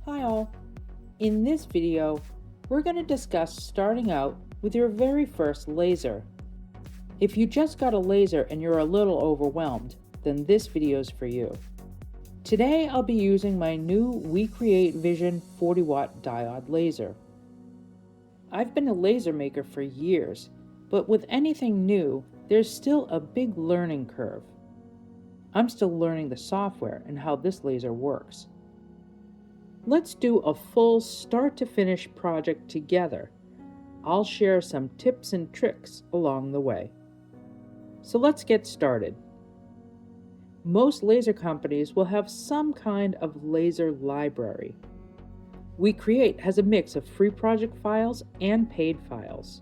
Hi all! In this video, we're going to discuss starting out with your very first laser. If you just got a laser and you're a little overwhelmed, then this video is for you. Today I'll be using my new Wecreat Vision 40-watt diode laser. I've been a laser maker for years, but with anything new, there's still a big learning curve. I'm still learning the software and how this laser works. Let's do a full start-to-finish project together. I'll share some tips and tricks along the way. So let's get started. Most laser companies will have some kind of laser library. Wecreat has a mix of free project files and paid files.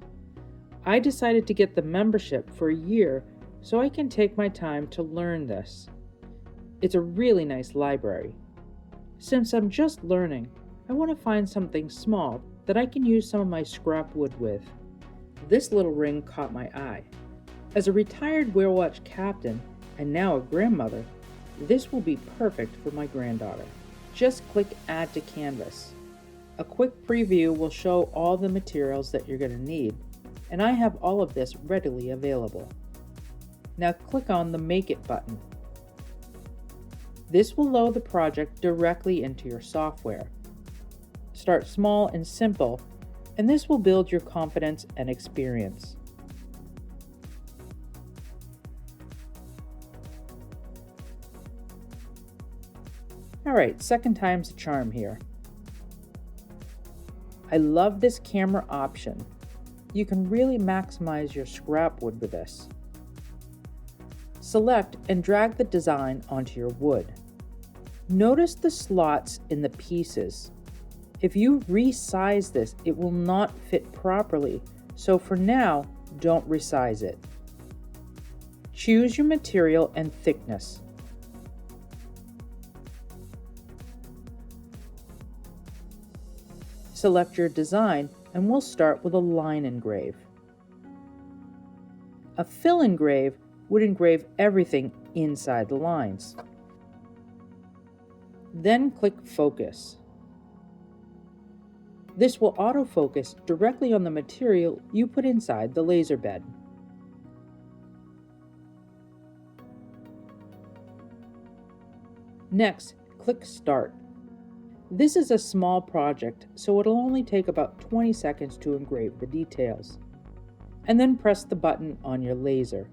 I decided to get the membership for a year so I can take my time to learn this. It's a really nice library. Since I'm just learning, I want to find something small that I can use some of my scrap wood with. This little ring caught my eye. As a retired whale watch captain and now a grandmother, this will be perfect for my granddaughter. Just click Add to Canvas. A quick preview will show all the materials that you're going to need, and I have all of this readily available. Now click on the Make It button. This will load the project directly into your software. Start small and simple, and this will build your confidence and experience. Alright, second time's a charm here. I love this camera option. You can really maximize your scrap wood with this. Select and drag the design onto your wood. Notice the slots in the pieces. If you resize this, it will not fit properly, so for now, don't resize it. Choose your material and thickness. Select your design, and we'll start with a line engrave. A fill engrave would engrave everything inside the lines. Then click Focus. This will autofocus directly on the material you put inside the laser bed. Next, click Start. This is a small project, so it'll only take about 20 seconds to engrave the details. And then press the button on your laser.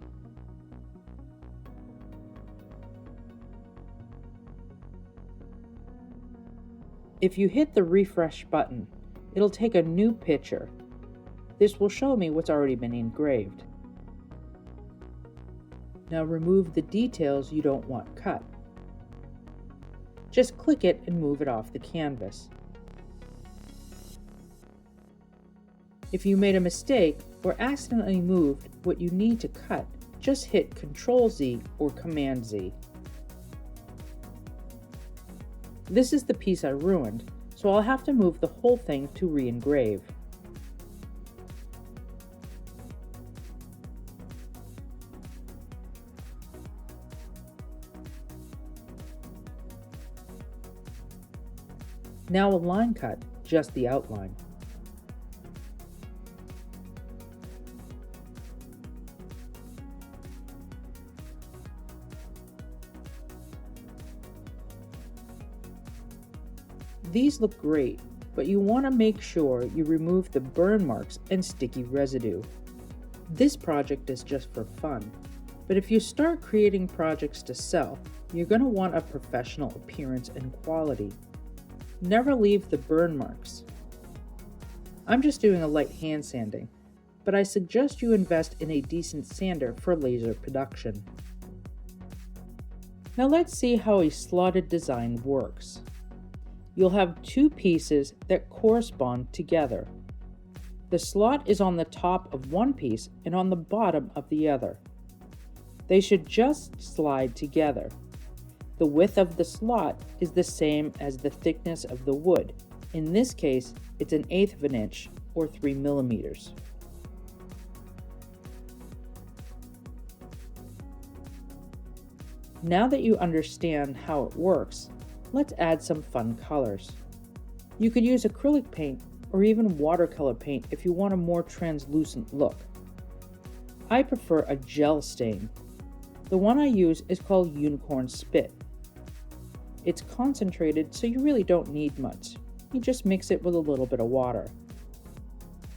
If you hit the refresh button, it'll take a new picture. This will show me what's already been engraved. Now remove the details you don't want cut. Just click it and move it off the canvas. If you made a mistake or accidentally moved what you need to cut, just hit Ctrl-Z or Command-Z. This is the piece I ruined, so I'll have to move the whole thing to re-engrave. Now a line cut, just the outline. These look great, but you want to make sure you remove the burn marks and sticky residue. This project is just for fun, but if you start creating projects to sell, you're going to want a professional appearance and quality. Never leave the burn marks. I'm just doing a light hand sanding, but I suggest you invest in a decent sander for laser production. Now let's see how a slotted design works. You'll have two pieces that correspond together. The slot is on the top of one piece and on the bottom of the other. They should just slide together. The width of the slot is the same as the thickness of the wood. In this case, it's 1/8 of an inch or 3 millimeters. Now that you understand how it works, let's add some fun colors. You could use acrylic paint or even watercolor paint if you want a more translucent look. I prefer a gel stain. The one I use is called Unicorn Spit. It's concentrated, so you really don't need much. You just mix it with a little bit of water.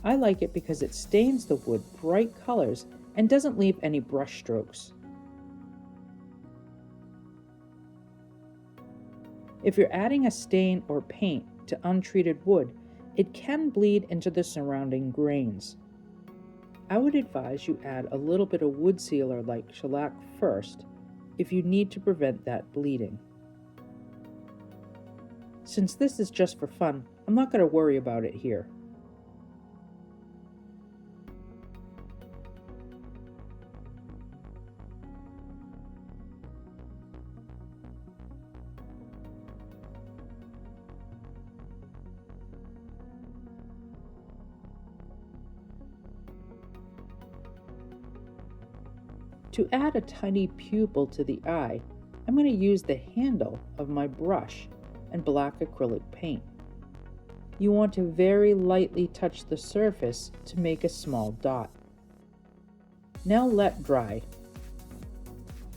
I like it because it stains the wood bright colors and doesn't leave any brush strokes. If you're adding a stain or paint to untreated wood, it can bleed into the surrounding grains. I would advise you add a little bit of wood sealer like shellac first if you need to prevent that bleeding. Since this is just for fun, I'm not going to worry about it here. To add a tiny pupil to the eye, I'm going to use the handle of my brush and black acrylic paint. You want to very lightly touch the surface to make a small dot. Now let dry.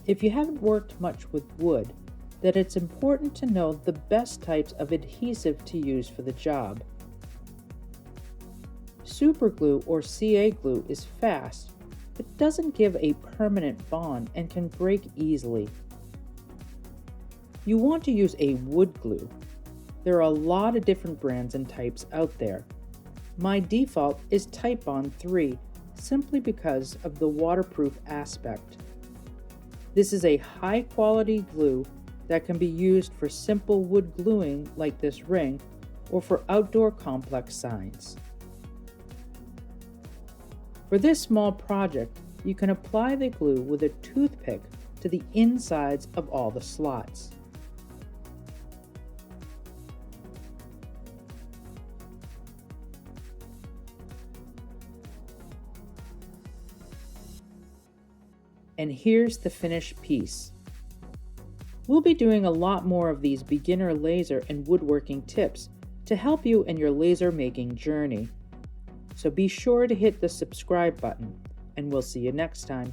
If you haven't worked much with wood, then it's important to know the best types of adhesive to use for the job. Super glue or CA glue is fast, but doesn't give a permanent bond and can break easily. You want to use a wood glue. There are a lot of different brands and types out there. My default is Titebond III, simply because of the waterproof aspect. This is a high-quality glue that can be used for simple wood gluing like this ring, or for outdoor complex signs. For this small project, you can apply the glue with a toothpick to the insides of all the slots. And here's the finished piece. We'll be doing a lot more of these beginner laser and woodworking tips to help you in your laser making journey. So be sure to hit the subscribe button, and we'll see you next time.